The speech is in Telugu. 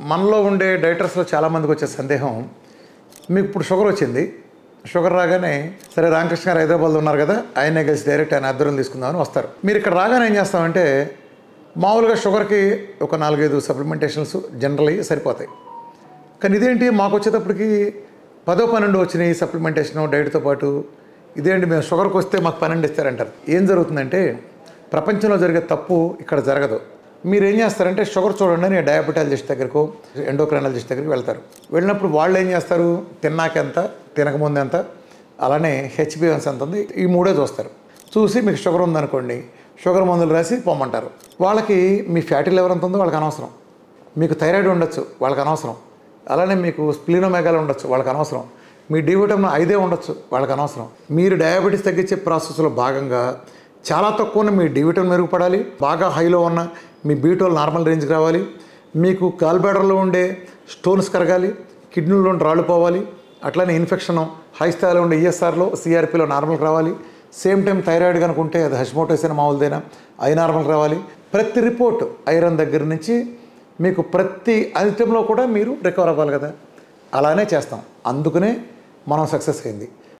మనలో ఉండే డైటర్స్లో చాలామందికి వచ్చే సందేహం, మీకు ఇప్పుడు షుగర్ వచ్చింది, షుగర్ రాగానే సరే రామకృష్ణ గారు హైదరాబాద్లో ఉన్నారు కదా, ఆయనే కలిసి డైరెక్ట్ ఆయన ఆధ్వర్యం తీసుకుందామని వస్తారు. మీరు ఇక్కడ రాగానే ఏం చేస్తామంటే మామూలుగా షుగర్కి ఒక 4-5 సప్లిమెంటేషన్స్ జనరల్ సరిపోతాయి. కానీ ఇదేంటి మాకు వచ్చేటప్పటికి 10-12 వచ్చినాయి సప్లిమెంటేషన్ డైట్తో పాటు, ఇదేంటి మేము షుగర్కి వస్తే మాకు 12 ఇస్తారంటారు. ఏం జరుగుతుందంటే ప్రపంచంలో జరిగే తప్పు ఇక్కడ జరగదు. మీరు ఏం చేస్తారంటే షుగర్ చూడండి అని డయాబెటాలజిస్ట్ దగ్గరకు, ఎండోక్రైనాలజిస్ట్ దగ్గరికి వెళ్తారు. వెళ్ళినప్పుడు వాళ్ళు ఏం చేస్తారు, తిన్నాక ఎంత, తినకముందు ఎంత, అలానే హెచ్బిఎన్స్ ఎంత ఉంది, ఈ మూడే చూస్తారు. చూసి మీకు షుగర్ ఉందనుకోండి, షుగర్ మందులు రాసి పొమ్మంటారు. వాళ్ళకి మీ ఫ్యాటీ లివర్ ఎంత ఉందో వాళ్ళకి అనవసరం, మీకు థైరాయిడ్ ఉండొచ్చు వాళ్ళకి అనవసరం, అలానే మీకు స్ప్లీనోమెగాలి ఉండొచ్చు వాళ్ళకి అనవసరం, మీ డి విటమిన్ 5 ఉండొచ్చు వాళ్ళకి అనవసరం. మీరు డయాబెటీస్ తగ్గించే ప్రాసెస్లో భాగంగా చాలా తక్కువ మీ డి విటమిన్ మెరుగుపడాలి, బాగా హైలో ఉన్న మీ B12 నార్మల్ రేంజ్కి రావాలి, మీకు గాల్బ్లాడర్లో ఉండే స్టోన్స్ కరగాలి, కిడ్నీలో ఉండే రాళ్ళు పోవాలి, అట్లనే ఇన్ఫెక్షన్ హై స్థాయిలో ఉండే ఈఎస్ఆర్లో సిఆర్పిలో నార్మల్కి రావాలి. సేమ్ టైం థైరాయిడ్ కనుకుంటే అది హష్మోటోస్ అయినా మామూలుదైనా అవి నార్మల్కి రావాలి. ప్రతి రిపోర్ట్ ఐరన్ దగ్గర నుంచి మీకు ప్రతి ఐటెంలో కూడా మీరు రికవర్ అవ్వాలి కదా, అలానే చేస్తాం. అందుకనే మనం సక్సెస్ అయింది.